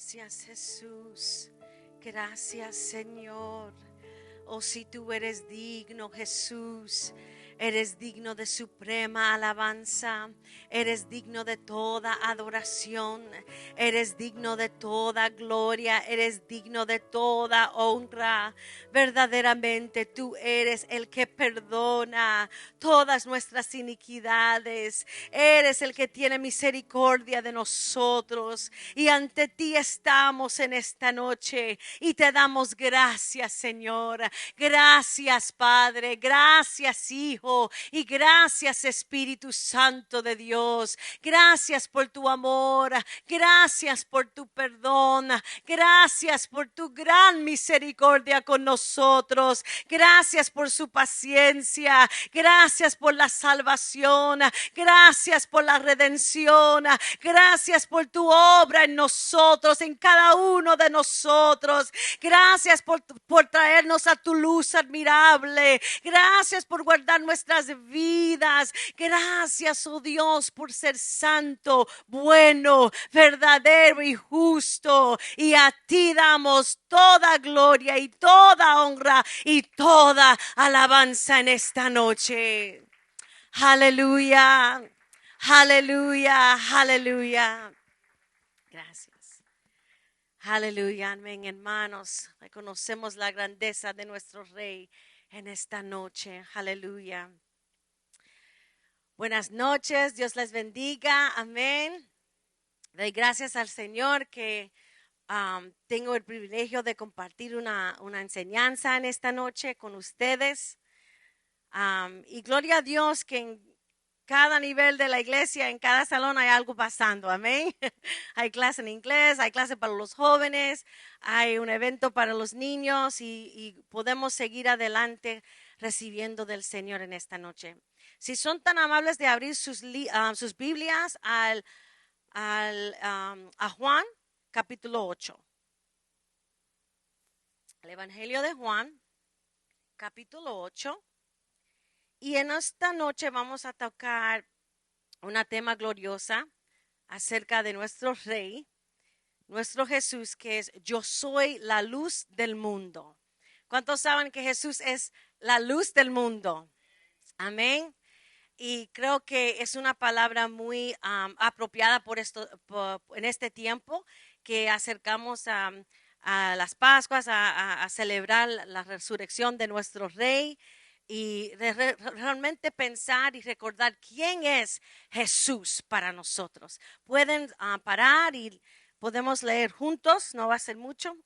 Gracias, Jesús. Gracias, Señor. Oh, si tú eres digno, Jesús. Eres digno de suprema alabanza. Eres digno de toda adoración. Eres digno de toda gloria. Eres digno de toda honra. Verdaderamente tú eres el que perdona todas nuestras iniquidades. Eres el que tiene misericordia de nosotros. Y ante ti estamos en esta noche. Y te damos gracias, Señor. Gracias, Padre. Gracias, Hijo. Y gracias, Espíritu Santo de Dios. Gracias por tu amor. Gracias por tu perdón. Gracias por tu gran misericordia con nosotros. Gracias por su paciencia. Gracias por la salvación. Gracias por la redención. Gracias por tu obra en nosotros, en cada uno de nosotros. Gracias por traernos a tu luz admirable. Gracias por guardar nuestras vidas. Gracias, oh Dios, por ser santo, bueno, verdadero y justo. Y a ti damos toda gloria y toda honra y toda alabanza en esta noche. Aleluya, aleluya, aleluya. Gracias. Aleluya, amén, hermanos. Reconocemos la grandeza de nuestro Rey en esta noche. Aleluya. Buenas noches, Dios les bendiga, amén. Doy gracias al Señor que tengo el privilegio de compartir una enseñanza en esta noche con ustedes. Y gloria a Dios que en cada nivel de la iglesia, en cada salón hay algo pasando, amén. Hay clase en inglés, hay clase para los jóvenes, hay un evento para los niños y podemos seguir adelante recibiendo del Señor en esta noche. Si son tan amables de abrir sus Biblias a Juan, capítulo 8. El Evangelio de Juan, capítulo 8. Y en esta noche vamos a tocar una tema gloriosa acerca de nuestro Rey, nuestro Jesús, que es yo soy la luz del mundo. ¿Cuántos saben que Jesús es la luz del mundo? Amén. Y creo que es una palabra muy apropiada en este tiempo que acercamos a las Pascuas, a celebrar la resurrección de nuestro Rey. Y realmente pensar y recordar quién es Jesús para nosotros. Pueden parar y podemos leer juntos, no va a ser mucho,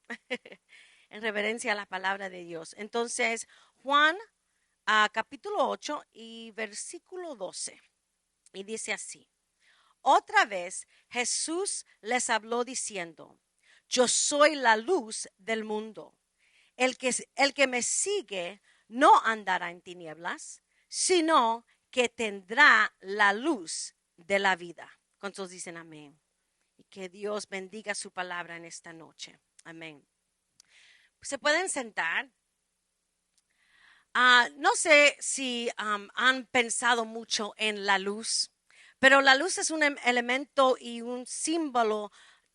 en reverencia a la palabra de Dios. Entonces, Juan capítulo 8 y versículo 12. Y dice así: otra vez Jesús les habló diciendo: yo soy la luz del mundo. El que me sigue no andará en tinieblas, sino que tendrá la luz de la vida. ¿Cuántos dicen amén? Y que Dios bendiga su palabra en esta noche. Amén. ¿Se pueden sentar? No sé si han pensado mucho en la luz, pero la luz es un elemento y un símbolo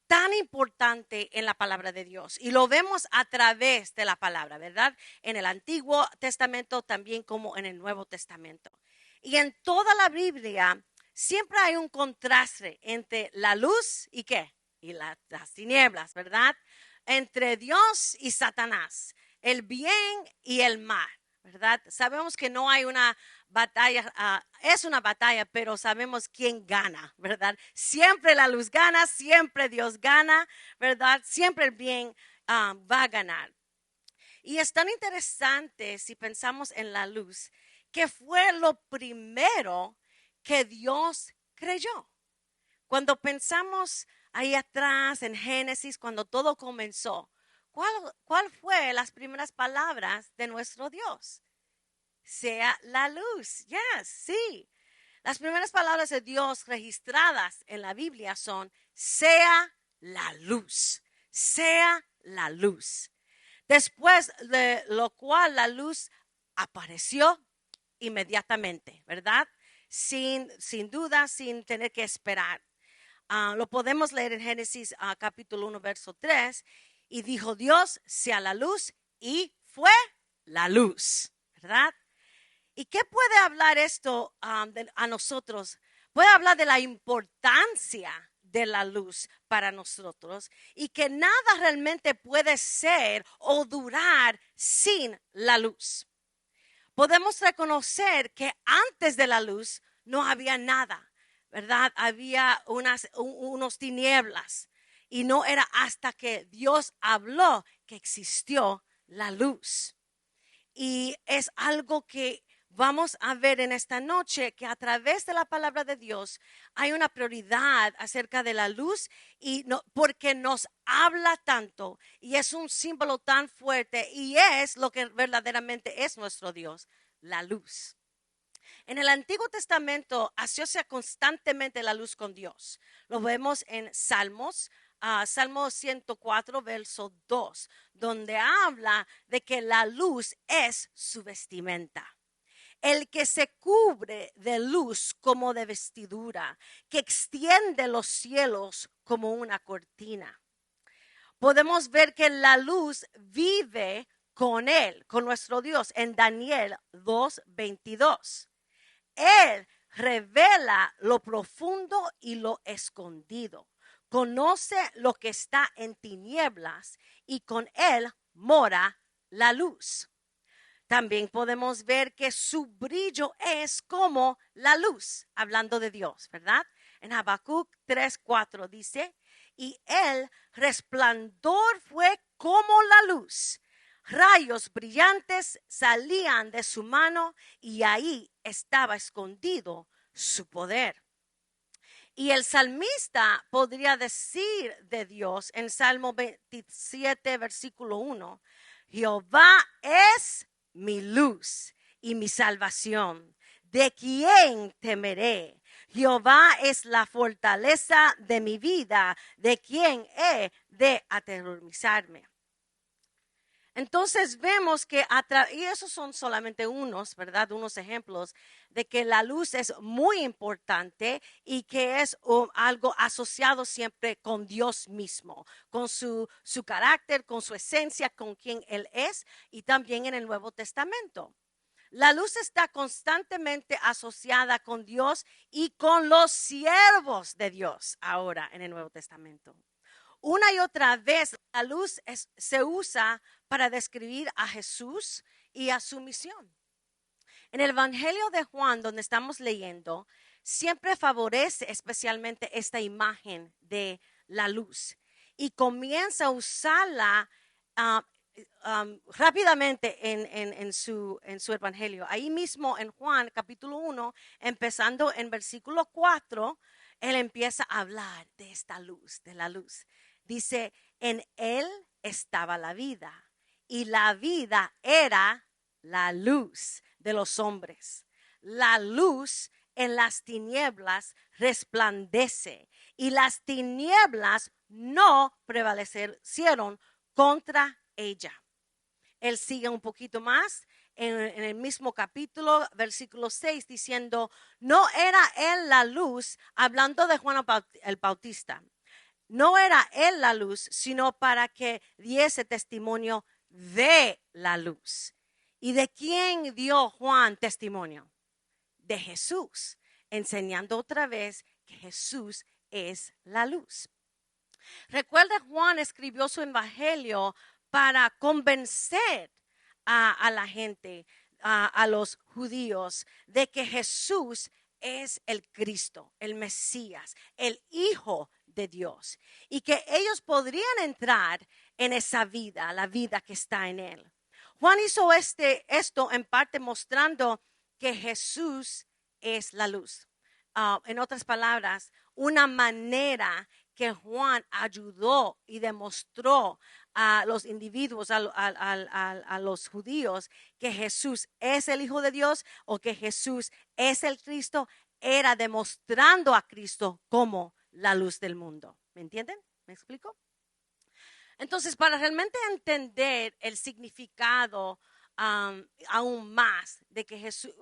tan importante en la palabra de Dios y lo vemos a través de la palabra, ¿verdad? En el Antiguo Testamento también como en el Nuevo Testamento. Y en toda la Biblia siempre hay un contraste entre la luz y ¿qué? Y las tinieblas, ¿verdad? Entre Dios y Satanás, el bien y el mal, ¿verdad? Sabemos que no hay una batalla, es una batalla, pero sabemos quién gana, ¿verdad? Siempre la luz gana, siempre Dios gana, ¿verdad? Siempre el bien va a ganar. Y es tan interesante si pensamos en la luz, que fue lo primero que Dios creyó. Cuando pensamos ahí atrás en Génesis, cuando todo comenzó, ¿cuál fue las primeras palabras de nuestro Dios? Sea la luz. Yes, sí. Las primeras palabras de Dios registradas en la Biblia son: sea la luz. Sea la luz. Después de lo cual la luz apareció inmediatamente, ¿verdad? Sin duda, sin tener que esperar. Lo podemos leer en Génesis capítulo 1, verso 3. Y dijo Dios, sea la luz, y fue la luz, ¿verdad? ¿Y qué puede hablar esto a nosotros? Puede hablar de la importancia de la luz para nosotros y que nada realmente puede ser o durar sin la luz. Podemos reconocer que antes de la luz no había nada, ¿verdad? Había unos tinieblas y no era hasta que Dios habló que existió la luz. Y es algo que vamos a ver en esta noche, que a través de la palabra de Dios hay una prioridad acerca de la luz y no, porque nos habla tanto y es un símbolo tan fuerte y es lo que verdaderamente es nuestro Dios, la luz. En el Antiguo Testamento asocia constantemente la luz con Dios. Lo vemos en Salmos, Salmo 104, verso 2, donde habla de que la luz es su vestimenta. El que se cubre de luz como de vestidura, que extiende los cielos como una cortina. Podemos ver que la luz vive con él, con nuestro Dios, en Daniel 2:22. Él revela lo profundo y lo escondido. Conoce lo que está en tinieblas y con él mora la luz. También podemos ver que su brillo es como la luz, hablando de Dios, ¿verdad? En Habacuc 3:4 dice, y el resplandor fue como la luz. Rayos brillantes salían de su mano y ahí estaba escondido su poder. Y el salmista podría decir de Dios en Salmo 27, versículo 1, Jehová es mi luz y mi salvación. ¿De quién temeré? Jehová es la fortaleza de mi vida. ¿De quién he de atemorizarme? Entonces vemos que, y esos son solamente unos, ¿verdad? Unos ejemplos de que la luz es muy importante y que es algo asociado siempre con Dios mismo, con su carácter, con su esencia, con quien Él es y también en el Nuevo Testamento. La luz está constantemente asociada con Dios y con los siervos de Dios ahora en el Nuevo Testamento. Una y otra vez la luz se usa para describir a Jesús y a su misión. En el Evangelio de Juan, donde estamos leyendo, siempre favorece especialmente esta imagen de la luz y comienza a usarla rápidamente en su Evangelio. Ahí mismo en Juan capítulo 1, empezando en versículo 4, él empieza a hablar de esta luz, de la luz. Dice, en él estaba la vida y la vida era la luz de los hombres. La luz en las tinieblas resplandece y las tinieblas no prevalecieron contra ella. Él sigue un poquito más en el mismo capítulo, versículo 6, diciendo, no era él la luz, hablando de Juan el Bautista. No era él la luz, sino para que diese testimonio de la luz. ¿Y de quién dio Juan testimonio? De Jesús, enseñando otra vez que Jesús es la luz. Recuerda, Juan escribió su evangelio para convencer a la gente, a los judíos, de que Jesús es el Cristo, el Mesías, el Hijo de Dios, y que ellos podrían entrar en esa vida, la vida que está en él. Juan hizo esto en parte mostrando que Jesús es la luz. En otras palabras, una manera que Juan ayudó y demostró a los individuos, a los judíos, que Jesús es el Hijo de Dios o que Jesús es el Cristo, era demostrando a Cristo como la luz del mundo. ¿Me entienden? ¿Me explico? Entonces, para realmente entender el significado aún más de que Jesús,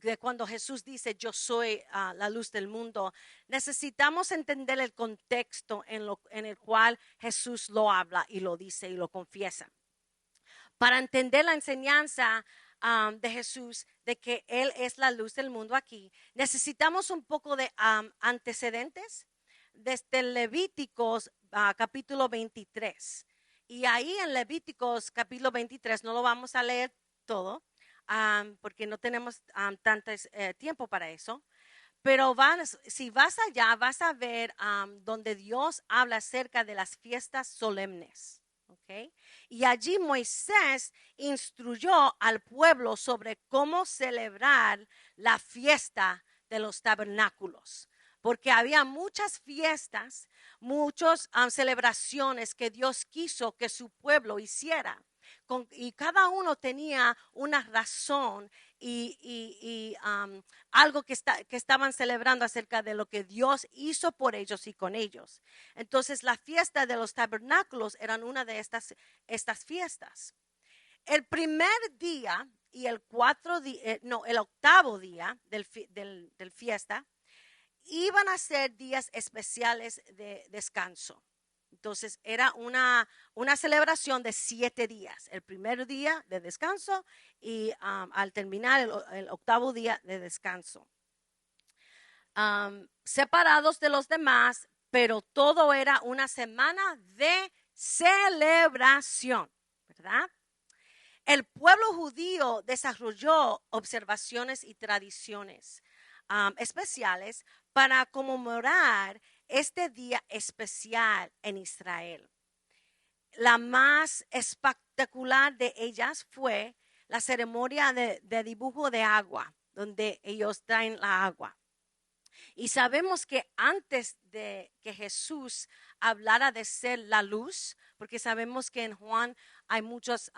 de cuando Jesús dice yo soy la luz del mundo, necesitamos entender el contexto en el cual Jesús lo habla y lo dice y lo confiesa. Para entender la enseñanza de Jesús de que Él es la luz del mundo aquí, necesitamos un poco de antecedentes desde Levíticos capítulo 23. Y ahí en Levíticos capítulo 23, no lo vamos a leer todo, porque no tenemos tanto tiempo para eso. Pero si vas allá, vas a ver donde Dios habla acerca de las fiestas solemnes. ¿Okay? Y allí Moisés instruyó al pueblo sobre cómo celebrar la fiesta de los tabernáculos. Porque había muchas fiestas, muchas celebraciones que Dios quiso que su pueblo hiciera. Y cada uno tenía una razón y algo que estaban celebrando acerca de lo que Dios hizo por ellos y con ellos. Entonces la fiesta de los tabernáculos eran una de estas fiestas. El primer día y el octavo día del fiesta iban a ser días especiales de descanso. Entonces era una celebración de 7 días. El primer día de descanso y al terminar el octavo día de descanso. Separados de los demás, pero todo era una semana de celebración, ¿verdad? El pueblo judío desarrolló observaciones y tradiciones especiales para conmemorar este día especial en Israel. La más espectacular de ellas fue la ceremonia de dibujo de agua, donde ellos traen la agua. Y sabemos que antes de que Jesús hablara de ser la luz, porque sabemos que en Juan hay muchas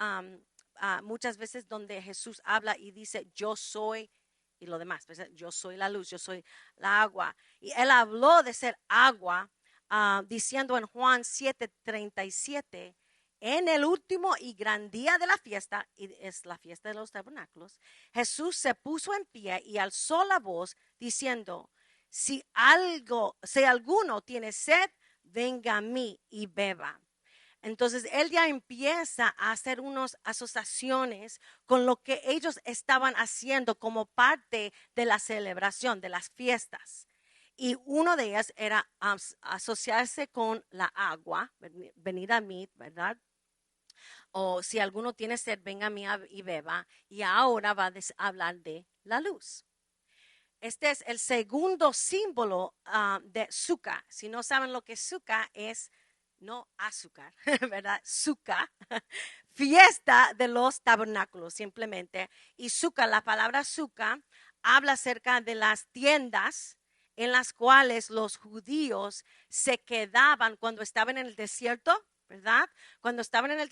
veces donde Jesús habla y dice yo soy y lo demás, pues, yo soy la luz, yo soy la agua. Y él habló de ser agua, diciendo en Juan 7:37, en el último y gran día de la fiesta, y es la fiesta de los tabernáculos, Jesús se puso en pie y alzó la voz diciendo, si alguno tiene sed, venga a mí y beba. Entonces él ya empieza a hacer unas asociaciones con lo que ellos estaban haciendo como parte de la celebración, de las fiestas. Y uno de ellas era asociarse con la agua, venir a mí, ¿verdad? O si alguno tiene sed, venga a mí y beba. Y ahora va a hablar de la luz. Este es el segundo símbolo de Sukkah. Si no saben lo que es Sukkah, es no azúcar, ¿verdad? Sukkah, fiesta de los tabernáculos, simplemente. Y Sukkah, la palabra Sukkah, habla acerca de las tiendas en las cuales los judíos se quedaban cuando estaban en el desierto, ¿verdad? Cuando estaban en el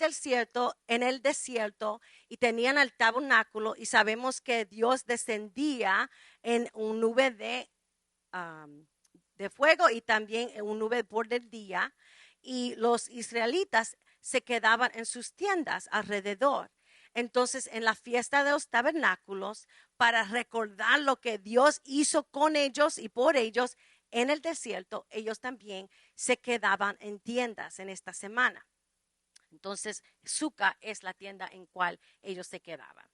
desierto y tenían el tabernáculo y sabemos que Dios descendía en un nube de fuego y también en un nube por el día y los israelitas se quedaban en sus tiendas alrededor. Entonces, en la fiesta de los tabernáculos, para recordar lo que Dios hizo con ellos y por ellos en el desierto, ellos también se quedaban en tiendas en esta semana. Entonces, Sukkah es la tienda en cual ellos se quedaban.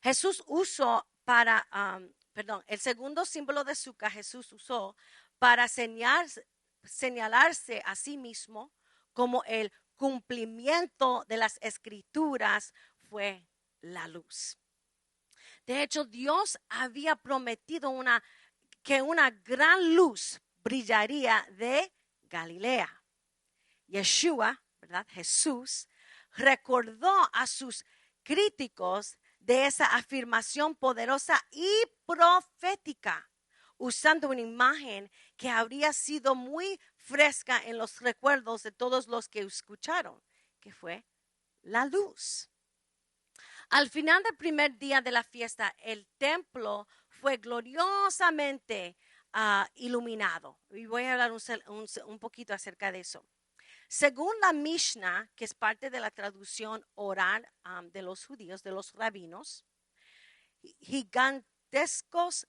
Jesús usó el segundo símbolo de Sukkah, Jesús usó para señalarse a sí mismo como el cumplimiento de las escrituras fue la luz. De hecho, Dios había prometido que una gran luz brillaría de Galilea. Yeshua, ¿verdad? Jesús recordó a sus críticos de esa afirmación poderosa y profética, usando una imagen que habría sido muy fresca en los recuerdos de todos los que escucharon, que fue la luz. Al final del primer día de la fiesta, el templo fue gloriosamente iluminado. Y voy a hablar un poquito acerca de eso. Según la Mishnah, que es parte de la traducción oral de los judíos, de los rabinos, gigantescos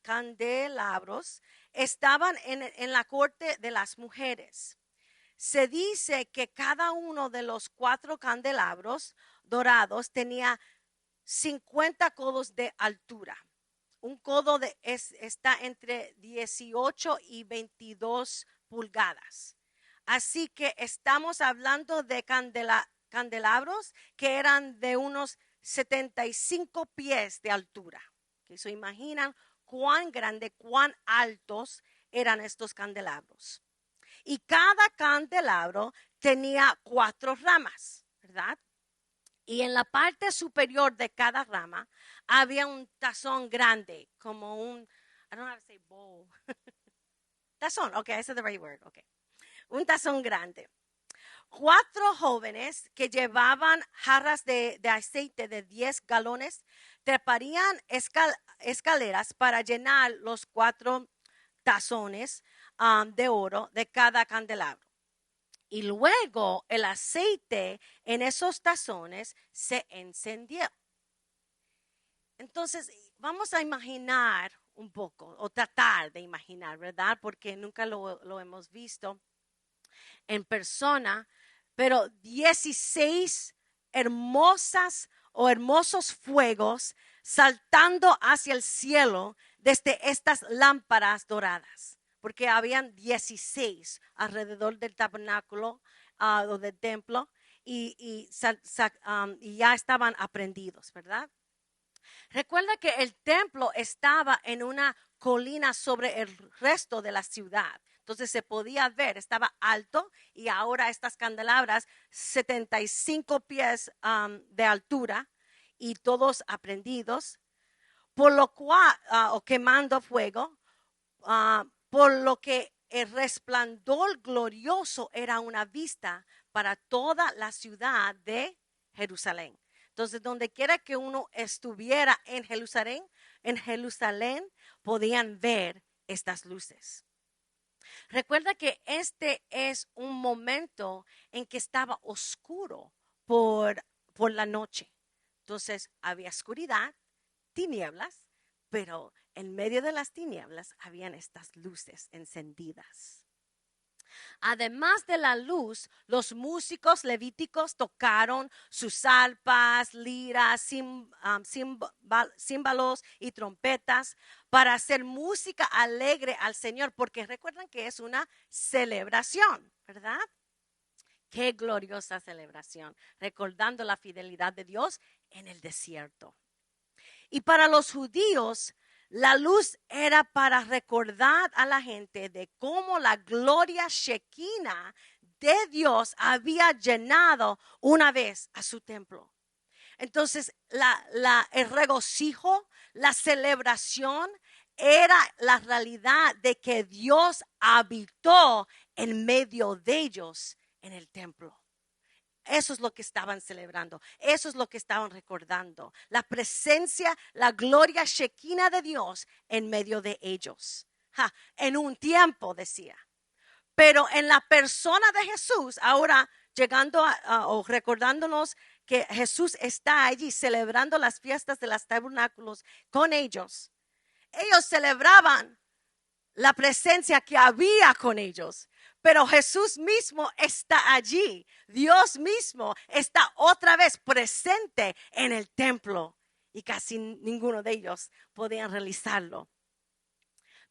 candelabros estaban en la corte de las mujeres. Se dice que cada uno de los 4 candelabros dorados tenía 50 codos de altura. Un codo está entre 18 y 22 pulgadas. Así que estamos hablando de candelabros que eran de unos 75 pies de altura. Que se imaginan cuán grande, cuán altos eran estos candelabros. Y cada candelabro tenía 4 ramas, ¿verdad? Y en la parte superior de cada rama había un tazón grande, como un, I don't know how to say bowl. Tazón, okay, ese es the right word, okay. Un tazón grande. 4 jóvenes que llevaban jarras de aceite de 10 galones treparían escaleras para llenar los 4 tazones de oro de cada candelabro. Y luego el aceite en esos tazones se encendió. Entonces, vamos a imaginar un poco, o tratar de imaginar, ¿verdad? Porque nunca lo hemos visto en persona, pero 16 hermosos fuegos saltando hacia el cielo desde estas lámparas doradas, porque habían 16 alrededor del tabernáculo o del templo y ya estaban aprendidos, ¿verdad? Recuerda que el templo estaba en una colina sobre el resto de la ciudad. Entonces se podía ver, estaba alto y ahora estas candelabras 75 pies de altura y todos aprendidos, por lo cual, o quemando fuego, por lo que el resplandor glorioso era una vista para toda la ciudad de Jerusalén. Entonces, donde quiera que uno estuviera en Jerusalén podían ver estas luces. Recuerda que este es un momento en que estaba oscuro por la noche. Entonces, había oscuridad, tinieblas, pero en medio de las tinieblas habían estas luces encendidas. Además de la luz, los músicos levíticos tocaron sus arpas, liras, címbalos y trompetas para hacer música alegre al Señor, porque recuerdan que es una celebración, ¿verdad? Qué gloriosa celebración, recordando la fidelidad de Dios en el desierto. Y para los judíos, la luz era para recordar a la gente de cómo la gloria shekinah de Dios había llenado una vez a su templo. Entonces, el regocijo, la celebración era la realidad de que Dios habitó en medio de ellos en el templo. Eso es lo que estaban celebrando. Eso es lo que estaban recordando. La presencia, la gloria shekinah de Dios en medio de ellos. En un tiempo, decía. Pero en la persona de Jesús, ahora llegando o recordándonos que Jesús está allí celebrando las fiestas de los tabernáculos con ellos. Ellos celebraban la presencia que había con ellos. Pero Jesús mismo está allí. Dios mismo está otra vez presente en el templo. Y casi ninguno de ellos podían realizarlo.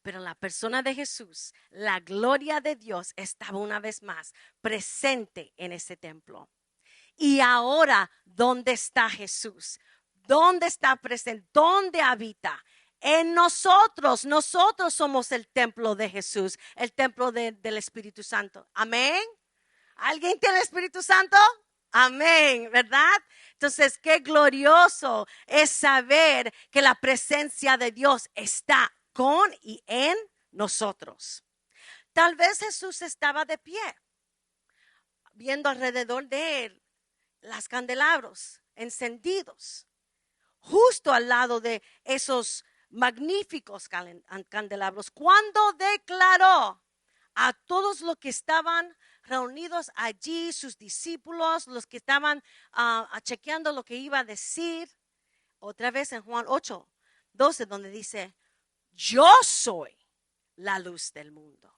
Pero en la persona de Jesús, la gloria de Dios estaba una vez más presente en ese templo. Y ahora, ¿dónde está Jesús? ¿Dónde está presente? ¿Dónde habita? En nosotros somos el templo de Jesús, el templo del Espíritu Santo. Amén. ¿Alguien tiene el Espíritu Santo? Amén, ¿verdad? Entonces, qué glorioso es saber que la presencia de Dios está con y en nosotros. Tal vez Jesús estaba de pie, viendo alrededor de él los candelabros encendidos, justo al lado de esos magníficos candelabros, cuando declaró a todos los que estaban reunidos allí, sus discípulos, los que estaban chequeando lo que iba a decir, otra vez en Juan 8, 12, donde dice, yo soy la luz del mundo.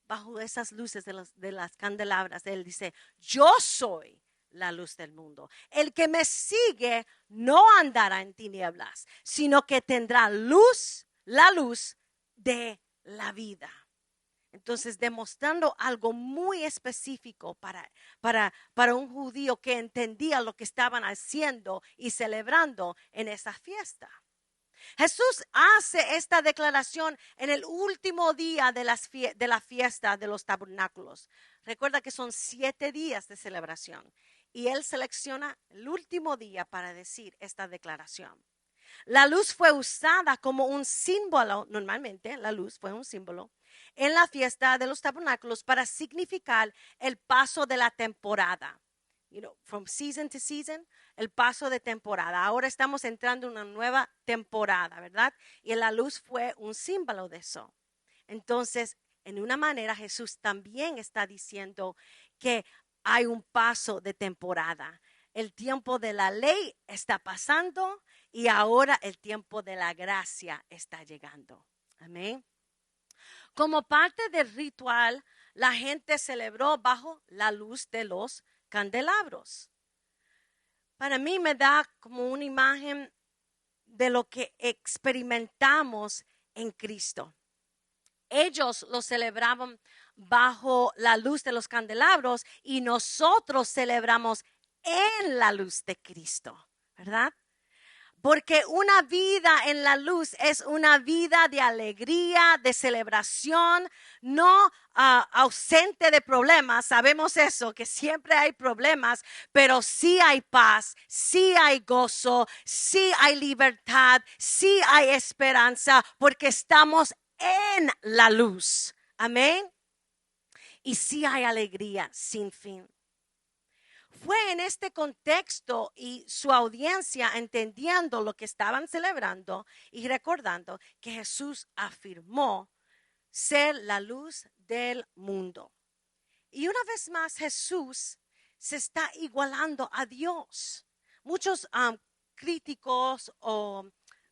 Bajo esas luces de las candelabras, Él dice, yo soy la luz del mundo. El que me sigue no andará en tinieblas, sino que tendrá luz, la luz de la vida. Entonces, demostrando algo muy específico para un judío que entendía lo que estaban haciendo y celebrando en esa fiesta. Jesús hace esta declaración en el último día de la fiesta de los tabernáculos. Recuerda que son 7 días de celebración y Él selecciona el último día para decir esta declaración. La luz fue usada como un símbolo, normalmente la luz fue un símbolo en la fiesta de los tabernáculos para significar el paso de la temporada. From season to season, el paso de temporada. Ahora estamos entrando en una nueva temporada, ¿verdad? Y la luz fue un símbolo de eso. Entonces, en una manera, Jesús también está diciendo que hay un paso de temporada. El tiempo de la ley está pasando y ahora el tiempo de la gracia está llegando. Amén. Como parte del ritual, la gente celebró bajo la luz de los candelabros. Para mí me da como una imagen de lo que experimentamos en Cristo. Ellos lo celebraban bajo la luz de los candelabros y nosotros celebramos en la luz de Cristo, ¿verdad? Porque una vida en la luz es una vida de alegría, de celebración, no ausente de problemas. Sabemos eso, que siempre hay problemas, pero sí hay paz, sí hay gozo, sí hay libertad, sí hay esperanza, porque estamos en la luz. Amén. Y sí hay alegría sin fin. Fue en este contexto y su audiencia entendiendo lo que estaban celebrando y recordando que Jesús afirmó ser la luz del mundo. Y una vez más Jesús se está igualando a Dios. Muchos críticos o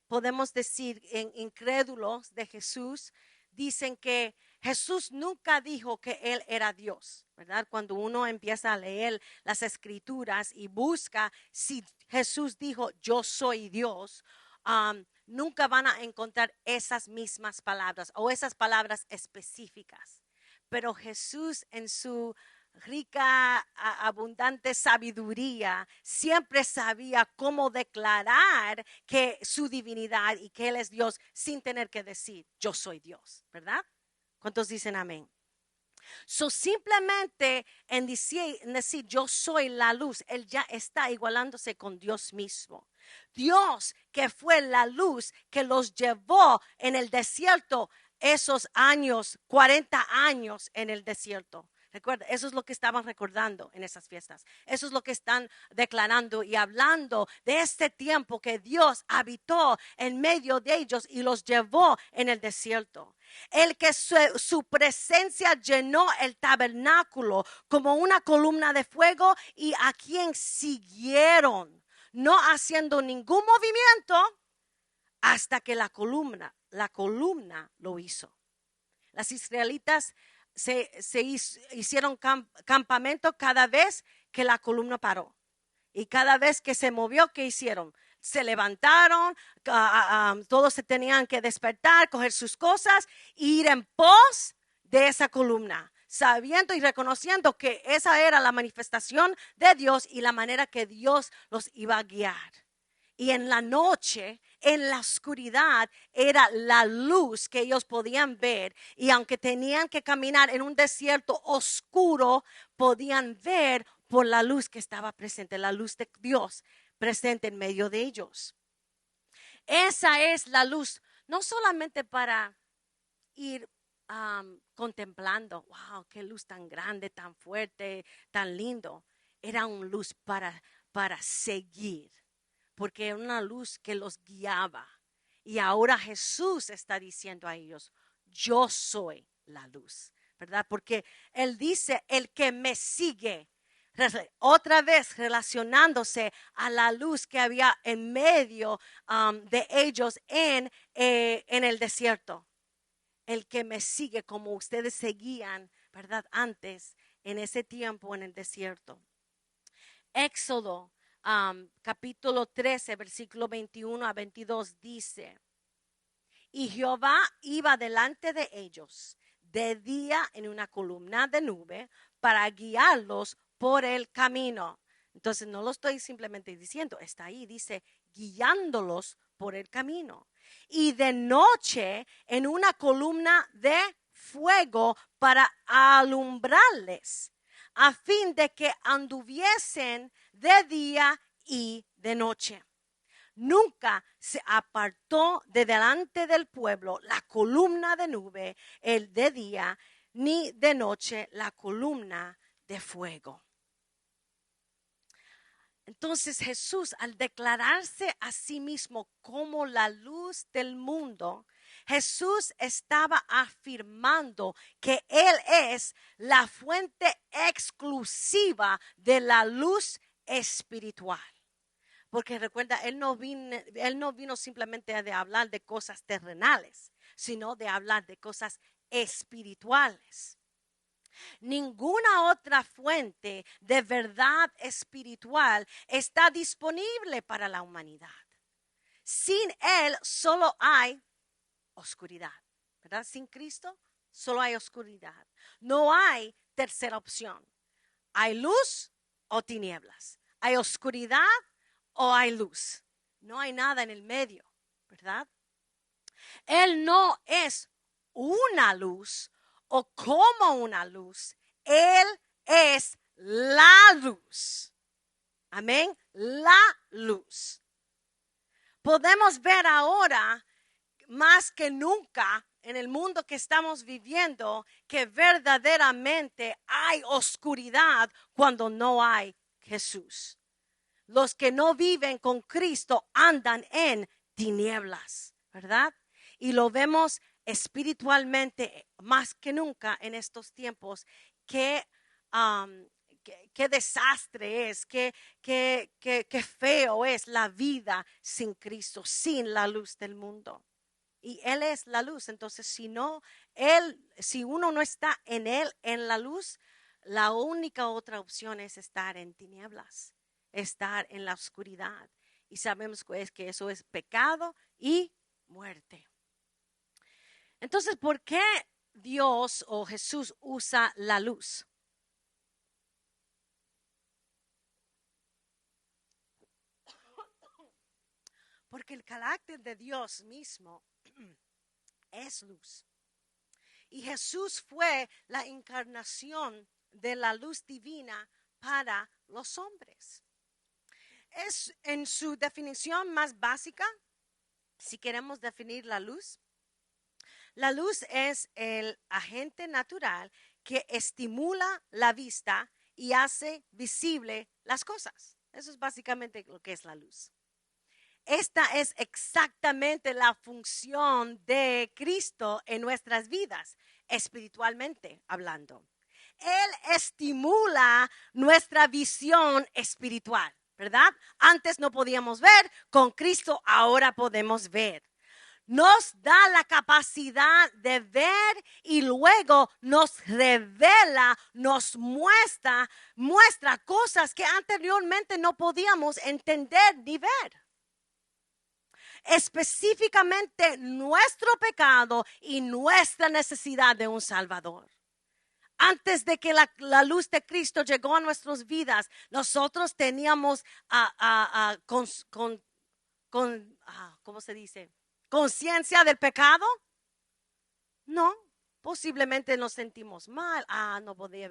podemos decir incrédulos de Jesús dicen que Jesús nunca dijo que Él era Dios, ¿verdad? Cuando uno empieza a leer las escrituras y busca si Jesús dijo yo soy Dios, nunca van a encontrar esas mismas palabras o esas palabras específicas. Pero Jesús en su rica, abundante sabiduría, siempre sabía cómo declarar que su divinidad y que Él es Dios sin tener que decir yo soy Dios, ¿verdad? ¿Cuántos dicen amén? Simplemente en decir yo soy la luz, Él ya está igualándose con Dios mismo. Dios que fue la luz que los llevó en el desierto esos años, 40 años en el desierto. Recuerda, eso es lo que estaban recordando en esas fiestas. Eso es lo que están declarando y hablando de este tiempo que Dios habitó en medio de ellos y los llevó en el desierto. El que su presencia llenó el tabernáculo como una columna de fuego y a quien siguieron, no haciendo ningún movimiento hasta que la columna lo hizo. Las israelitas se hicieron campamento cada vez que la columna paró. Y cada vez que se movió, ¿qué hicieron? Se levantaron, todos se tenían que despertar, coger sus cosas e ir en pos de esa columna, sabiendo y reconociendo que esa era la manifestación de Dios y la manera que Dios los iba a guiar. Y en la noche, en la oscuridad, era la luz que ellos podían ver. Y aunque tenían que caminar en un desierto oscuro, podían ver por la luz que estaba presente, la luz de Dios presente en medio de ellos. Esa es la luz, no solamente para ir contemplando, wow, qué luz tan grande, tan fuerte, tan lindo. Era una luz para seguir. Porque era una luz que los guiaba. Y ahora Jesús está diciendo a ellos, yo soy la luz, ¿verdad? Porque Él dice, el que me sigue. otra vez relacionándose a la luz que había en medio de ellos en el desierto. El que me sigue como ustedes seguían, ¿verdad? Antes, en ese tiempo en el desierto. Éxodo capítulo 13, versículo 21 a 22 dice: y Jehová iba delante de ellos de día en una columna de nube para guiarlos por el camino. Entonces no lo estoy simplemente diciendo, está ahí, dice guiándolos por el camino. Y de noche en una columna de fuego para alumbrarles, a fin de que anduviesen de día y de noche. Nunca se apartó de delante del pueblo la columna de nube el de día, ni de noche la columna de fuego. Entonces Jesús, al declararse a sí mismo como la luz del mundo, Jesús estaba afirmando que Él es la fuente exclusiva de la luz espiritual. Porque recuerda, él no vino simplemente a hablar de cosas terrenales, sino de hablar de cosas espirituales. Ninguna otra fuente de verdad espiritual está disponible para la humanidad. Sin Él solo hay oscuridad, ¿verdad? Sin Cristo solo hay oscuridad. No hay tercera opción. Hay luz o tinieblas. Hay oscuridad o hay luz. No hay nada en el medio, ¿verdad? Él no es una luz o como una luz. Él es la luz. Amén. La luz. Podemos ver ahora más que nunca en el mundo que estamos viviendo que verdaderamente hay oscuridad cuando no hay Jesús. Los que no viven con Cristo andan en tinieblas, ¿verdad? Y lo vemos espiritualmente más que nunca en estos tiempos. Qué desastre es, qué feo es la vida sin Cristo, sin la luz del mundo. Y Él es la luz. Entonces, si uno no está en Él, en la luz, la única otra opción es estar en tinieblas, estar en la oscuridad. Y sabemos que eso es pecado y muerte. Entonces, ¿por qué Dios o Jesús usa la luz? Porque el carácter de Dios mismo es luz. Y Jesús fue la encarnación de la luz divina para los hombres. Es en su definición más básica, si queremos definir la luz es el agente natural que estimula la vista y hace visible las cosas. Eso es básicamente lo que es la luz. Esta es exactamente la función de Cristo en nuestras vidas, espiritualmente hablando. Él estimula nuestra visión espiritual, ¿verdad? Antes no podíamos ver, con Cristo ahora podemos ver. Nos da la capacidad de ver y luego nos revela, nos muestra cosas que anteriormente no podíamos entender ni ver. Específicamente nuestro pecado y nuestra necesidad de un Salvador. Antes de que la luz de Cristo llegó a nuestras vidas, nosotros teníamos ¿cómo se dice? ¿Conciencia del pecado? No, posiblemente nos sentimos mal.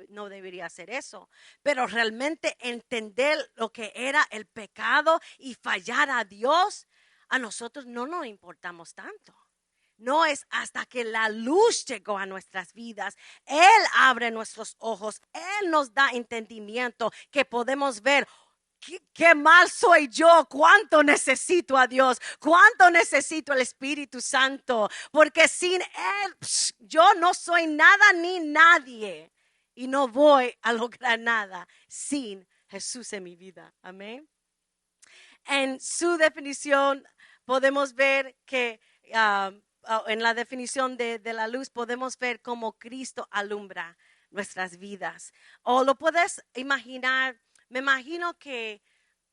No debería hacer eso. Pero realmente entender lo que era el pecado y fallar a Dios, a nosotros no nos importamos tanto. No es hasta que la luz llegó a nuestras vidas, Él abre nuestros ojos, Él nos da entendimiento que podemos ver. Qué mal soy yo, cuánto necesito a Dios, cuánto necesito al Espíritu Santo, porque sin Él yo no soy nada ni nadie. y no voy a lograr nada sin Jesús en mi vida. Amén. En su definición podemos ver que en la definición de la luz podemos ver cómo Cristo alumbra nuestras vidas. O lo puedes imaginar, me imagino que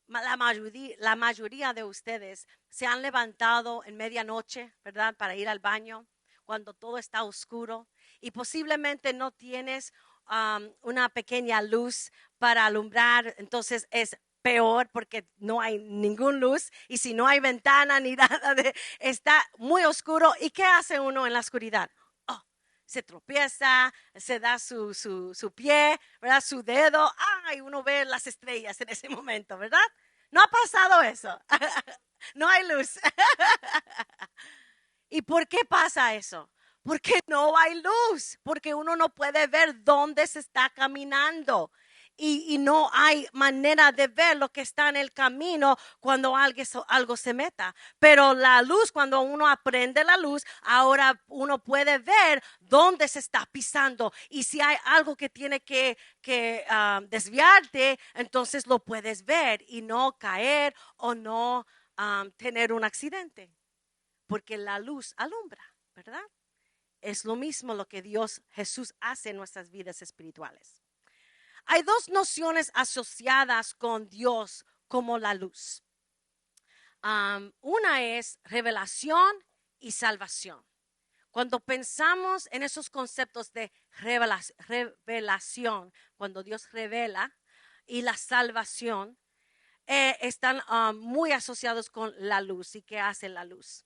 la mayoría de ustedes se han levantado en medianoche, ¿verdad? Para ir al baño cuando todo está oscuro y posiblemente no tienes una pequeña luz para alumbrar, entonces es peor porque no hay ninguna luz y si no hay ventana ni nada, está muy oscuro. ¿Y qué hace uno en la oscuridad? Oh, se tropieza, se da su pie, ¿verdad? Su dedo, y uno ve las estrellas en ese momento, ¿verdad? No ha pasado eso. No hay luz. ¿Y por qué pasa eso? Porque no hay luz, porque uno no puede ver dónde se está caminando. Y no hay manera de ver lo que está en el camino cuando algo se meta. Pero la luz, cuando uno aprende la luz, ahora uno puede ver dónde se está pisando. Y si hay algo que tiene que desviarte, entonces lo puedes ver y no caer o no tener un accidente. Porque la luz alumbra, ¿verdad? Es lo mismo lo que Jesús hace en nuestras vidas espirituales. Hay dos nociones asociadas con Dios como la luz. Una es revelación y salvación. Cuando pensamos en esos conceptos de revelación, cuando Dios revela, y la salvación, están muy asociados con la luz. ¿Y qué hace la luz?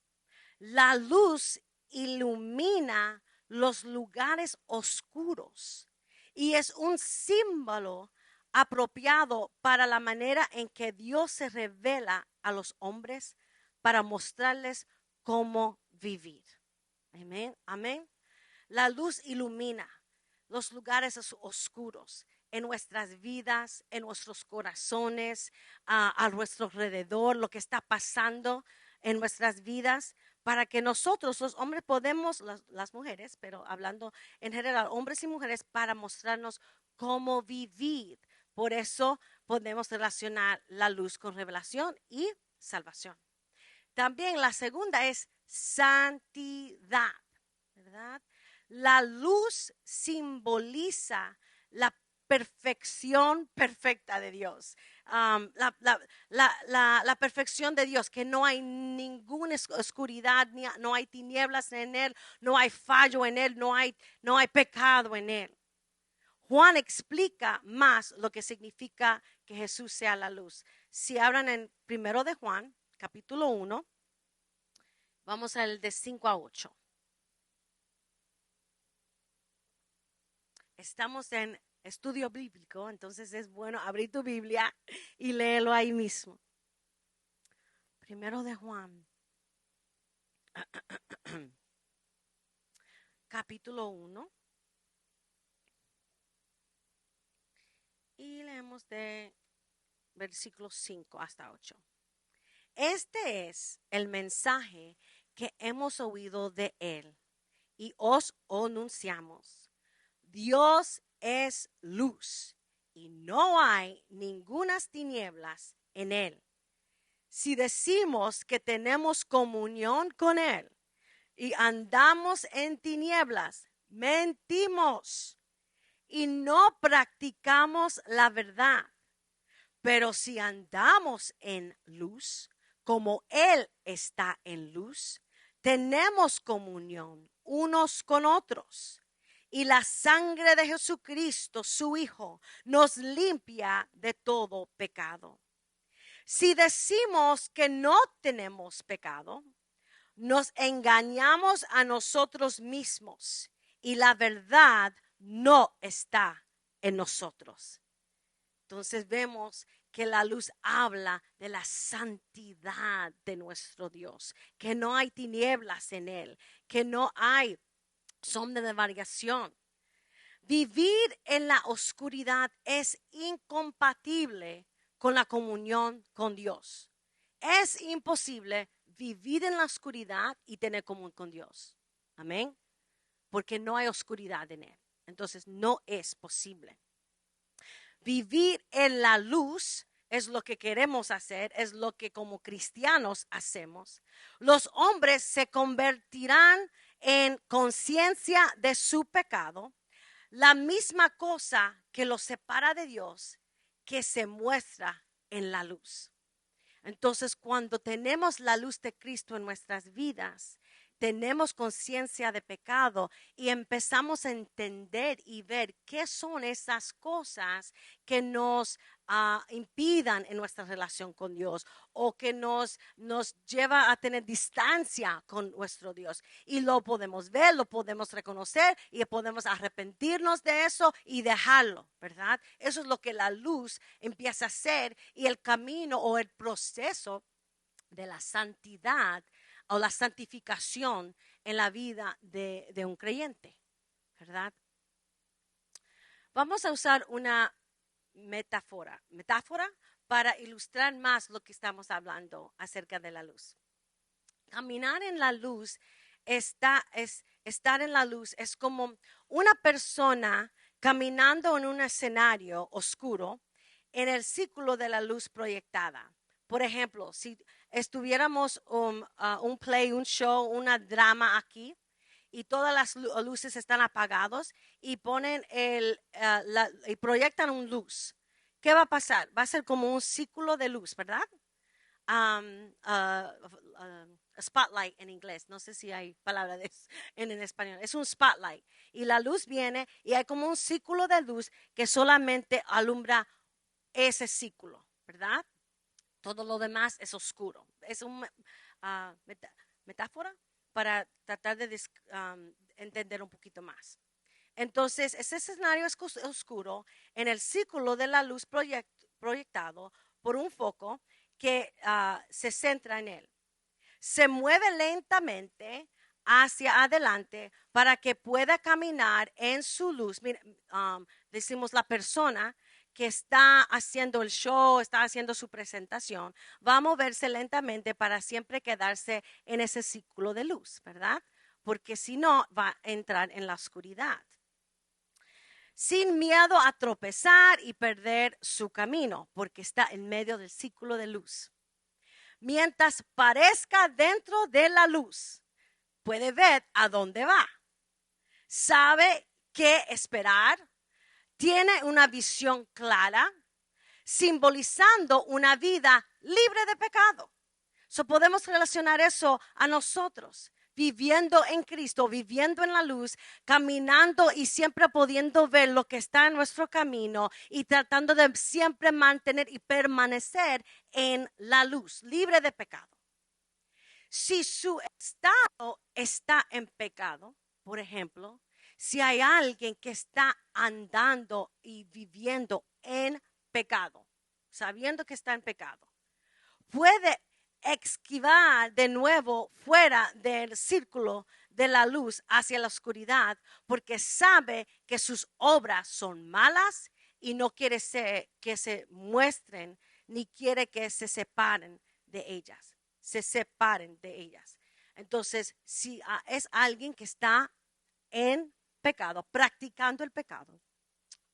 La luz ilumina los lugares oscuros y es un símbolo apropiado para la manera en que Dios se revela a los hombres para mostrarles cómo vivir. Amén. Amén. La luz ilumina los lugares oscuros en nuestras vidas, en nuestros corazones, a nuestro alrededor, lo que está pasando en nuestras vidas, para que nosotros, los hombres, podemos, las mujeres, pero hablando en general, hombres y mujeres, para mostrarnos cómo vivir. Por eso podemos relacionar la luz con revelación y salvación. También la segunda es santidad, ¿verdad? La luz simboliza la perfección perfecta de Dios. La perfección de Dios, que no hay ninguna oscuridad, no hay tinieblas en Él, no hay fallo en Él, no hay pecado en Él. Juan explica más lo que significa que Jesús sea la luz. Si abran en 1 de Juan, capítulo 1, vamos al de 5 a 8. Estamos en estudio bíblico, entonces es bueno abrir tu Biblia y léelo ahí mismo. 1 de Juan, capítulo 1, y leemos de versículos 5 hasta 8. Este es el mensaje que hemos oído de él y os anunciamos. Dios es luz y no hay ningunas tinieblas en él. Si decimos que tenemos comunión con él y andamos en tinieblas, mentimos y no practicamos la verdad. Pero si andamos en luz, como él está en luz, tenemos comunión unos con otros. Y la sangre de Jesucristo, su Hijo, nos limpia de todo pecado. Si decimos que no tenemos pecado, nos engañamos a nosotros mismos y la verdad no está en nosotros. Entonces vemos que la luz habla de la santidad de nuestro Dios, que no hay tinieblas en él, que no hay sombra de variación. Vivir en la oscuridad es incompatible con la comunión con Dios. Es imposible vivir en la oscuridad y tener comunión con Dios. Amén. Porque no hay oscuridad en él. Entonces no es posible. Vivir en la luz es lo que queremos hacer, es lo que como cristianos hacemos. Los hombres se convertirán en conciencia de su pecado, la misma cosa que los separa de Dios, que se muestra en la luz. Entonces, cuando tenemos la luz de Cristo en nuestras vidas, tenemos conciencia de pecado y empezamos a entender y ver qué son esas cosas que nos impidan en nuestra relación con Dios o que nos lleva a tener distancia con nuestro Dios. Y lo podemos ver, lo podemos reconocer y podemos arrepentirnos de eso y dejarlo, ¿verdad? Eso es lo que la luz empieza a hacer, y el camino o el proceso de la santidad o la santificación en la vida de un creyente, ¿verdad? Vamos a usar una metáfora para ilustrar más lo que estamos hablando acerca de la luz. Caminar en la luz, estar en la luz es como una persona caminando en un escenario oscuro en el círculo de la luz proyectada. Por ejemplo, si estuviéramos un play, un show, una drama aquí, y todas las luces están apagadas y ponen y proyectan una luz, ¿qué va a pasar? Va a ser como un círculo de luz, ¿verdad? Spotlight en inglés, no sé si hay palabra de eso en español, es un spotlight, y la luz viene y hay como un círculo de luz que solamente alumbra ese círculo, ¿verdad? Todo lo demás es oscuro. Es una metáfora para tratar de entender un poquito más. Entonces, ese escenario es oscuro en el círculo de la luz proyectado por un foco que se centra en él. Se mueve lentamente hacia adelante para que pueda caminar en su luz. Mira, decimos la persona que está haciendo el show, está haciendo su presentación, va a moverse lentamente para siempre quedarse en ese círculo de luz, ¿verdad? Porque si no, va a entrar en la oscuridad. Sin miedo a tropezar y perder su camino, porque está en medio del círculo de luz. Mientras parezca dentro de la luz, puede ver a dónde va. Sabe qué esperar. Tiene una visión clara, simbolizando una vida libre de pecado. Podemos relacionar eso a nosotros, viviendo en Cristo, viviendo en la luz, caminando y siempre pudiendo ver lo que está en nuestro camino y tratando de siempre mantener y permanecer en la luz, libre de pecado. Si su estado está en pecado, por ejemplo, si hay alguien que está andando y viviendo en pecado, sabiendo que está en pecado, puede esquivar de nuevo fuera del círculo de la luz hacia la oscuridad, porque sabe que sus obras son malas y no quiere que se muestren, ni quiere que se separen de ellas. Entonces, si es alguien que está en pecado, practicando el pecado,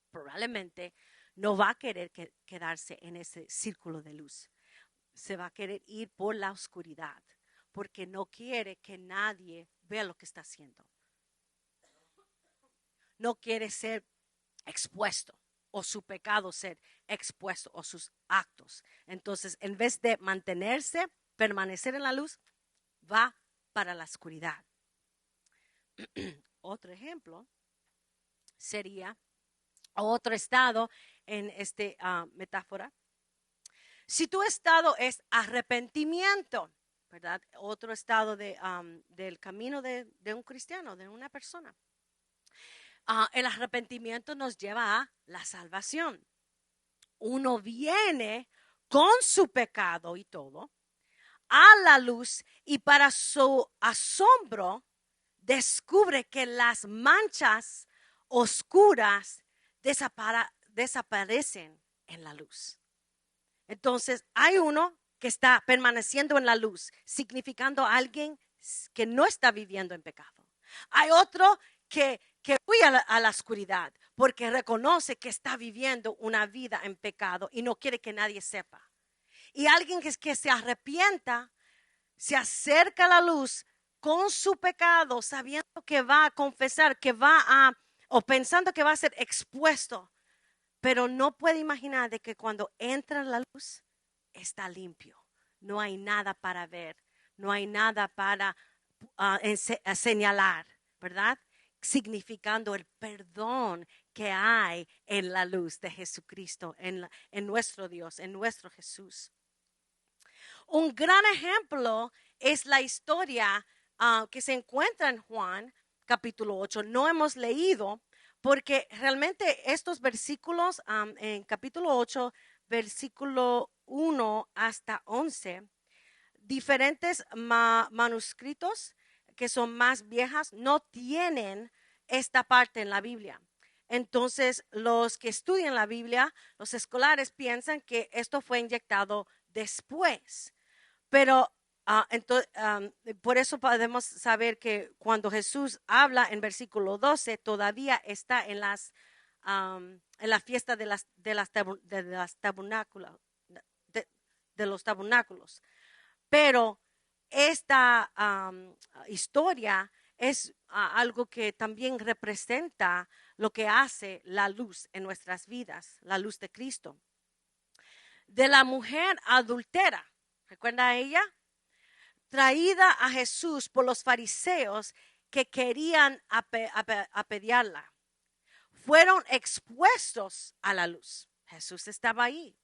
probablemente no va a querer quedarse en ese círculo de luz. Se va a querer ir por la oscuridad, porque no quiere que nadie vea lo que está haciendo. No quiere ser expuesto o su pecado ser expuesto o sus actos. Entonces, en vez de permanecer en la luz, va para la oscuridad. Otro ejemplo sería otro estado en esta metáfora. Si tu estado es arrepentimiento, ¿verdad? Otro estado del camino de un cristiano, de una persona. El arrepentimiento nos lleva a la salvación. Uno viene con su pecado y todo a la luz y para su asombro descubre que las manchas oscuras desaparecen en la luz. Entonces, hay uno que está permaneciendo en la luz, significando a alguien que no está viviendo en pecado. Hay otro que que huye a la oscuridad porque reconoce que está viviendo una vida en pecado y no quiere que nadie sepa. Y alguien que se arrepienta, se acerca a la luz con su pecado, sabiendo que va a confesar, o pensando que va a ser expuesto, pero no puede imaginar de que cuando entra en la luz está limpio. No hay nada para ver, no hay nada para señalar, ¿verdad? Significando el perdón que hay en la luz de Jesucristo, en nuestro Dios, en nuestro Jesús. Un gran ejemplo es la historia que se encuentra en Juan capítulo 8. No hemos leído porque realmente estos versículos en capítulo 8, versículo 1 hasta 11, diferentes manuscritos que son más viejas no tienen esta parte en la Biblia. Entonces, los que estudian la Biblia, los escolares piensan que esto fue inyectado después. Pero por eso podemos saber que cuando Jesús habla en versículo 12, todavía está en la fiesta de los tabernáculos. Pero esta historia es algo que también representa lo que hace la luz en nuestras vidas, la luz de Cristo. De la mujer adúltera, ¿recuerda a ella? Traída a Jesús por los fariseos que querían apedrearla. Fueron expuestos a la luz. Jesús estaba ahí.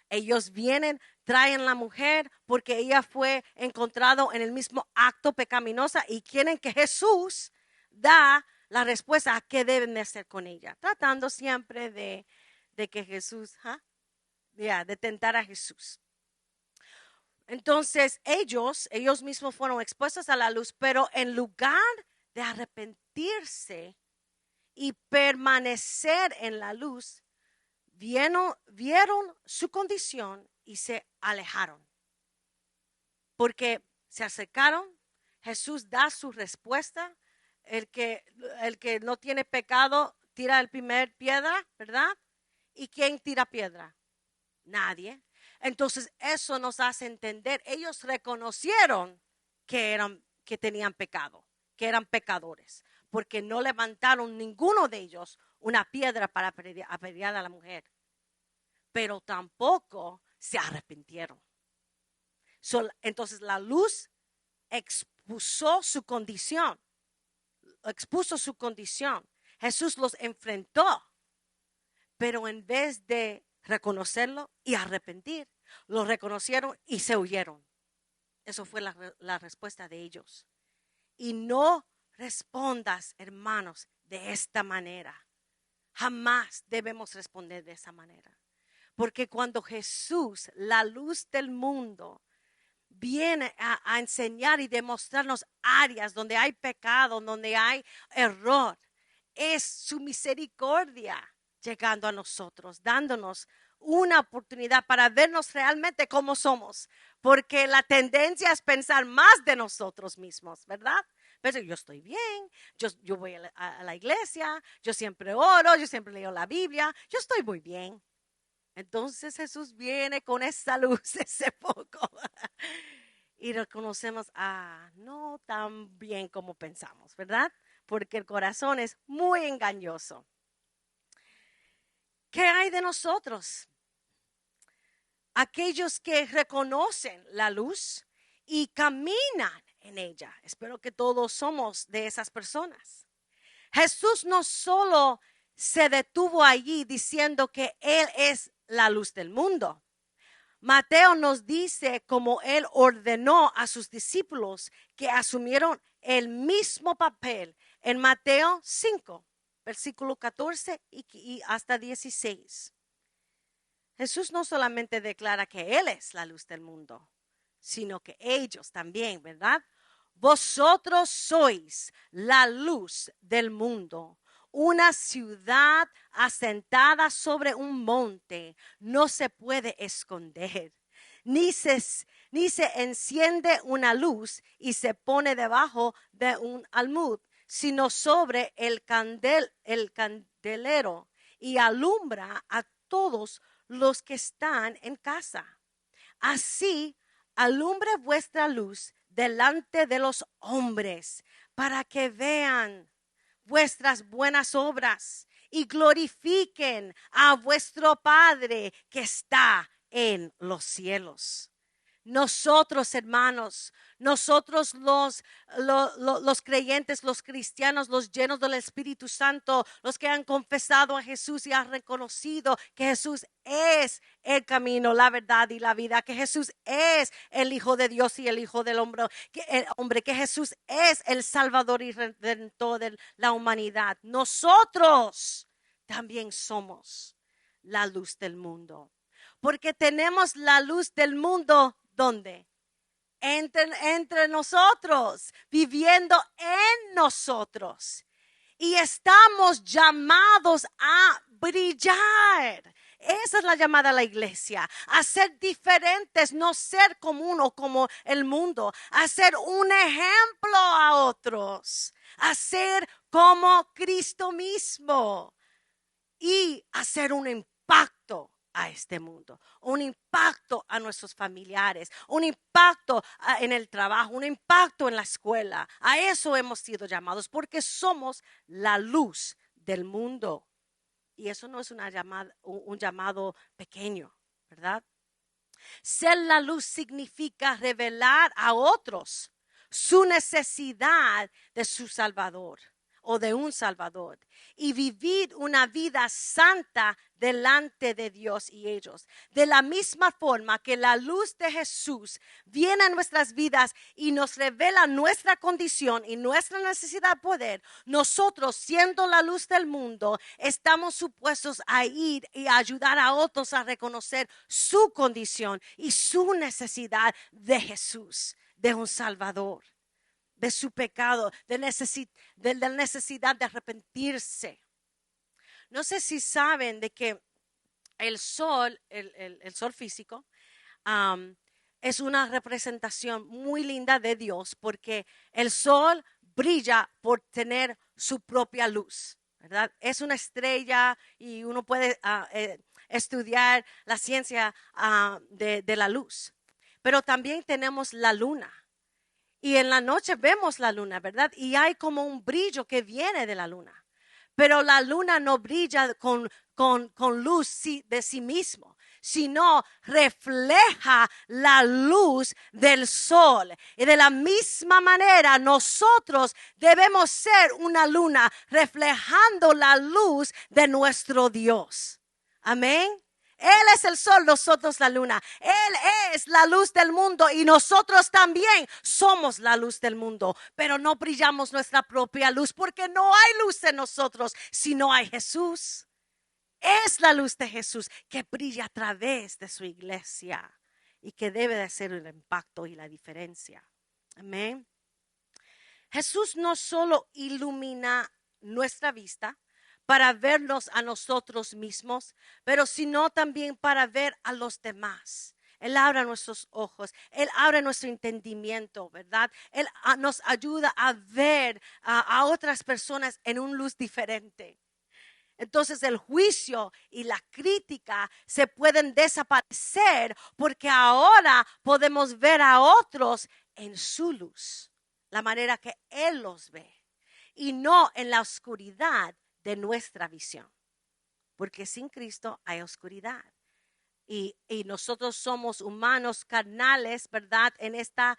Ellos vienen, traen la mujer porque ella fue encontrado en el mismo acto pecaminoso y quieren que Jesús da la respuesta a qué deben de hacer con ella. Tratando siempre de que Jesús, de tentar a Jesús. Entonces ellos mismos fueron expuestos a la luz, pero en lugar de arrepentirse y permanecer en la luz, vieron su condición y se alejaron. Porque se acercaron, Jesús da su respuesta, el que no tiene pecado tira el primer piedra, ¿verdad? ¿Y quién tira piedra? Nadie. Entonces eso nos hace entender, ellos reconocieron que tenían pecado, que eran pecadores, porque no levantaron ninguno de ellos una piedra para apedrear a la mujer, pero tampoco se arrepintieron. Entonces la luz expuso su condición. Jesús los enfrentó, pero en vez de reconocerlo y arrepentir, lo reconocieron y se huyeron. Eso fue la respuesta de ellos. Y no respondas, hermanos, de esta manera. Jamás debemos responder de esa manera. Porque cuando Jesús, la luz del mundo, viene a enseñar y demostrarnos áreas donde hay pecado, donde hay error, es su misericordia llegando a nosotros, dándonos una oportunidad para vernos realmente como somos, porque la tendencia es pensar más de nosotros mismos, ¿verdad? Pero yo estoy bien, yo voy a la iglesia, yo siempre oro, yo siempre leo la Biblia, yo estoy muy bien. Entonces Jesús viene con esa luz, ese poco, y reconocemos, no tan bien como pensamos, ¿verdad? Porque el corazón es muy engañoso. ¿Qué hay de nosotros? Aquellos que reconocen la luz y caminan en ella. Espero que todos somos de esas personas. Jesús no solo se detuvo allí diciendo que Él es la luz del mundo. Mateo nos dice cómo Él ordenó a sus discípulos que asumieron el mismo papel en Mateo 5. Versículo 14 y hasta 16. Jesús no solamente declara que Él es la luz del mundo, sino que ellos también, ¿verdad? Vosotros sois la luz del mundo. Una ciudad asentada sobre un monte no se puede esconder. Ni se enciende una luz y se pone debajo de un almud, sino sobre el candelero, y alumbra a todos los que están en casa. Así alumbre vuestra luz delante de los hombres, para que vean vuestras buenas obras y glorifiquen a vuestro Padre que está en los cielos. Nosotros, hermanos, nosotros los creyentes, los cristianos, los llenos del Espíritu Santo, los que han confesado a Jesús y han reconocido que Jesús es el camino, la verdad y la vida, que Jesús es el Hijo de Dios y el Hijo del hombre, que Jesús es el Salvador y Redentor de la humanidad. Nosotros también somos la luz del mundo, porque tenemos la luz del mundo. ¿Dónde? Entre nosotros, viviendo en nosotros. Y estamos llamados a brillar. Esa es la llamada a la iglesia, a ser diferentes, no ser como uno, como el mundo, a ser un ejemplo a otros, a ser como Cristo mismo y hacer un impacto a este mundo, un impacto a nuestros familiares, un impacto en el trabajo, un impacto en la escuela. A eso hemos sido llamados porque somos la luz del mundo. Y eso no es un llamado pequeño, ¿verdad? Ser la luz significa revelar a otros su necesidad de su Salvador o de un Salvador, y vivir una vida santa delante de Dios y ellos. De la misma forma que la luz de Jesús viene a nuestras vidas y nos revela nuestra condición y nuestra necesidad de poder, nosotros, siendo la luz del mundo, estamos supuestos a ir y a ayudar a otros a reconocer su condición y su necesidad de Jesús, de un Salvador, de su pecado, de la necesidad de arrepentirse. No sé si saben de que el sol, el sol físico, es una representación muy linda de Dios, porque el sol brilla por tener su propia luz, ¿verdad? Es una estrella y uno puede estudiar la ciencia de la luz. Pero también tenemos la luna. Y en la noche vemos la luna, ¿verdad? Y hay como un brillo que viene de la luna. Pero la luna no brilla con luz de sí mismo, sino refleja la luz del sol. Y de la misma manera nosotros debemos ser una luna reflejando la luz de nuestro Dios. Amén. Él es el sol, nosotros la luna. Él es la luz del mundo y nosotros también somos la luz del mundo. Pero no brillamos nuestra propia luz porque no hay luz en nosotros si no hay Jesús. Es la luz de Jesús que brilla a través de su iglesia y que debe de hacer el impacto y la diferencia. Amén. Jesús no solo ilumina nuestra vista para vernos a nosotros mismos, pero sino también para ver a los demás. Él abre nuestros ojos, Él abre nuestro entendimiento, ¿verdad? Él nos ayuda a ver a otras personas en una luz diferente. Entonces el juicio y la crítica se pueden desaparecer porque ahora podemos ver a otros en su luz, la manera que Él los ve, y no en la oscuridad de nuestra visión, porque sin Cristo hay oscuridad. Y nosotros somos humanos carnales, ¿verdad? En esta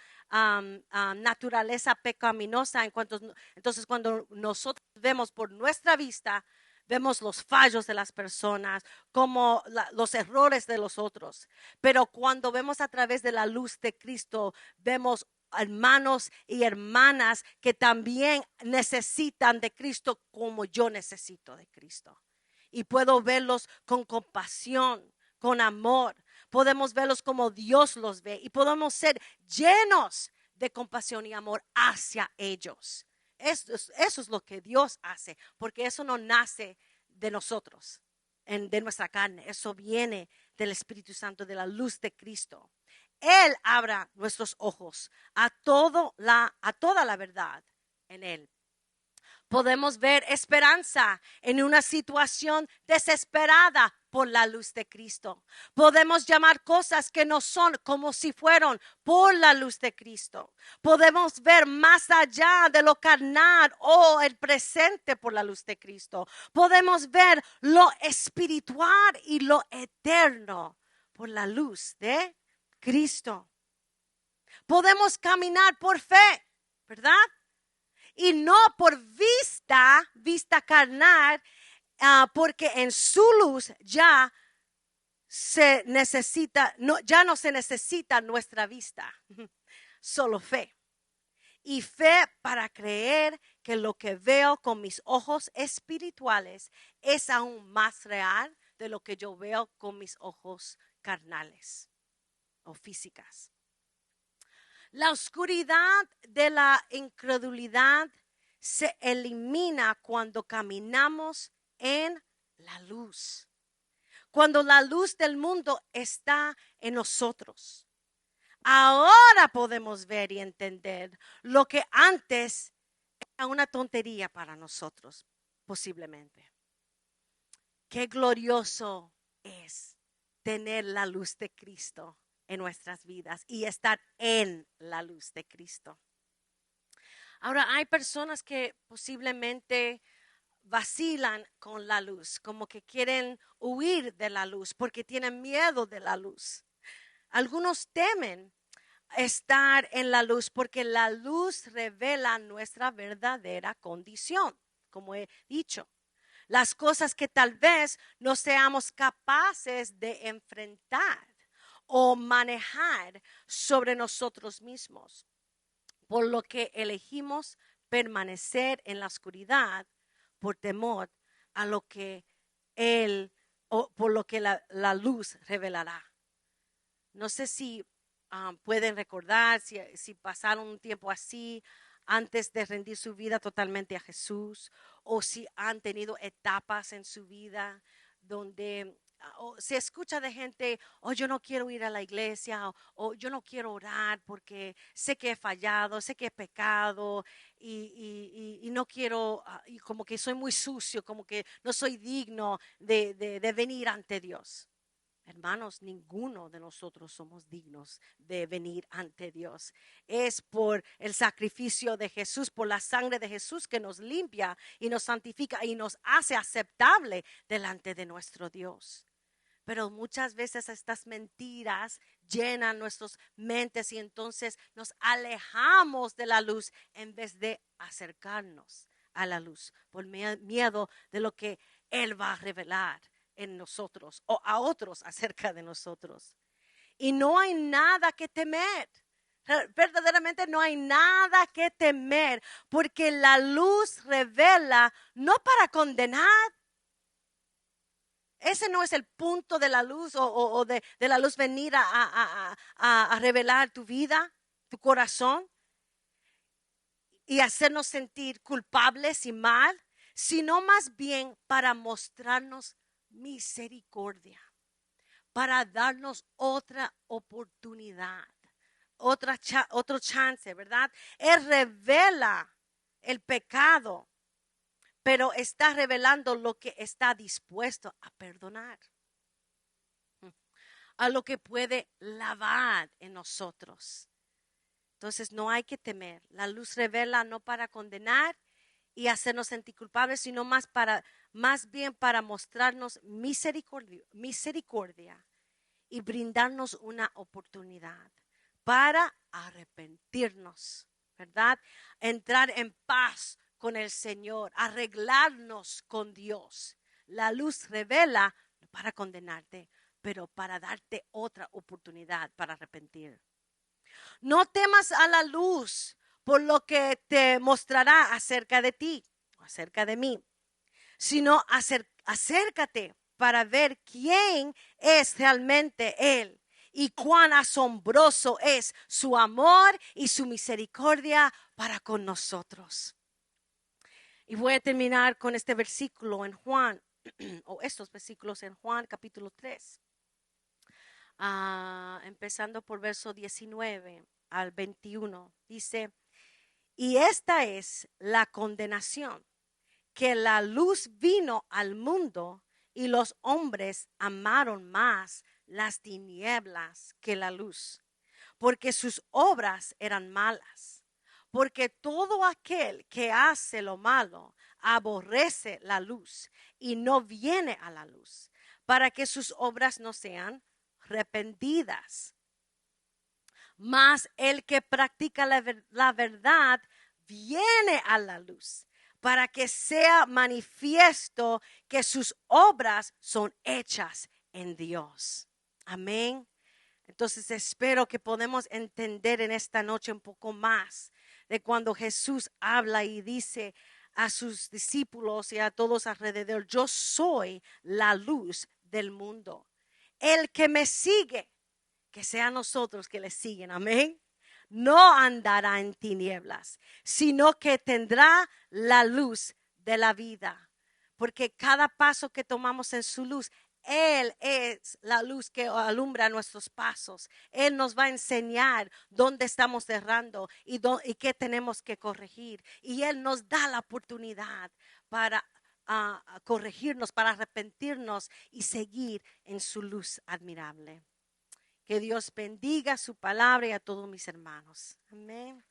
naturaleza pecaminosa. Entonces, cuando nosotros vemos por nuestra vista, vemos los fallos de las personas, como los errores de los otros. Pero cuando vemos a través de la luz de Cristo, vemos hermanos y hermanas que también necesitan de Cristo como yo necesito de Cristo. Y puedo verlos con compasión, con amor. Podemos verlos como Dios los ve y podemos ser llenos de compasión y amor hacia ellos. Eso es lo que Dios hace, porque eso no nace de nosotros, de nuestra carne. Eso viene del Espíritu Santo, de la luz de Cristo. Él abra nuestros ojos a toda la verdad en Él. Podemos ver esperanza en una situación desesperada por la luz de Cristo. Podemos llamar cosas que no son como si fueron por la luz de Cristo. Podemos ver más allá de lo carnal o el presente por la luz de Cristo. Podemos ver lo espiritual y lo eterno por la luz de Cristo. Podemos caminar por fe, ¿verdad? Y no por vista carnal, porque en su luz ya no se necesita nuestra vista, solo fe. Y fe para creer que lo que veo con mis ojos espirituales es aún más real de lo que yo veo con mis ojos carnales o físicas. La oscuridad de la incredulidad se elimina cuando caminamos en la luz. Cuando la luz del mundo está en nosotros. Ahora podemos ver y entender lo que antes era una tontería para nosotros, posiblemente. Qué glorioso es tener la luz de Cristo en nuestras vidas y estar en la luz de Cristo. Ahora, hay personas que posiblemente vacilan con la luz, como que quieren huir de la luz porque tienen miedo de la luz. Algunos temen estar en la luz porque la luz revela nuestra verdadera condición, como he dicho. Las cosas que tal vez no seamos capaces de enfrentar o manejar sobre nosotros mismos, por lo que elegimos permanecer en la oscuridad por temor a lo que por lo que la luz revelará. No sé si pueden recordar si pasaron un tiempo así antes de rendir su vida totalmente a Jesús, o si han tenido etapas en su vida donde se escucha de gente, yo no quiero ir a la iglesia, o yo no quiero orar porque sé que he fallado, sé que he pecado y no quiero, y como que soy muy sucio, como que no soy digno de venir ante Dios. Hermanos, ninguno de nosotros somos dignos de venir ante Dios. Es por el sacrificio de Jesús, por la sangre de Jesús que nos limpia y nos santifica y nos hace aceptable delante de nuestro Dios. Pero muchas veces estas mentiras llenan nuestras mentes y entonces nos alejamos de la luz en vez de acercarnos a la luz por miedo de lo que Él va a revelar en nosotros o a otros acerca de nosotros. Y no hay nada que temer. Verdaderamente no hay nada que temer, porque la luz revela no para condenar. Ese no es el punto de la luz o de la luz venir a revelar tu vida, tu corazón y hacernos sentir culpables y mal, sino más bien para mostrarnos misericordia, para darnos otra oportunidad, otro chance, ¿verdad? Él revela el pecado, pero está revelando lo que está dispuesto a perdonar, a lo que puede lavar en nosotros. Entonces no hay que temer. La luz revela no para condenar y hacernos sentir culpables, sino más bien para mostrarnos misericordia y brindarnos una oportunidad para arrepentirnos, ¿verdad? Entrar en paz con el Señor, arreglarnos con Dios. La luz revela no para condenarte, pero para darte otra oportunidad para arrepentir. No temas a la luz por lo que te mostrará acerca de ti, acerca de mí, sino acércate para ver quién es realmente Él y cuán asombroso es su amor y su misericordia para con nosotros. Y voy a terminar con este versículo en Juan, o estos versículos en Juan capítulo 3, empezando por verso 19 al 21. Dice, y esta es la condenación, que la luz vino al mundo y los hombres amaron más las tinieblas que la luz, porque sus obras eran malas. Porque todo aquel que hace lo malo aborrece la luz y no viene a la luz, para que sus obras no sean arrepentidas. Mas el que practica la verdad viene a la luz, para que sea manifiesto que sus obras son hechas en Dios. Amén. Entonces espero que podamos entender en esta noche un poco más de cuando Jesús habla y dice a sus discípulos y a todos alrededor: yo soy la luz del mundo. El que me sigue, que sea nosotros que le siguen, amén, no andará en tinieblas, sino que tendrá la luz de la vida. Porque cada paso que tomamos en su luz, Él es la luz que alumbra nuestros pasos. Él nos va a enseñar dónde estamos errando y qué tenemos que corregir. Y Él nos da la oportunidad para corregirnos, para arrepentirnos y seguir en su luz admirable. Que Dios bendiga su palabra y a todos mis hermanos. Amén.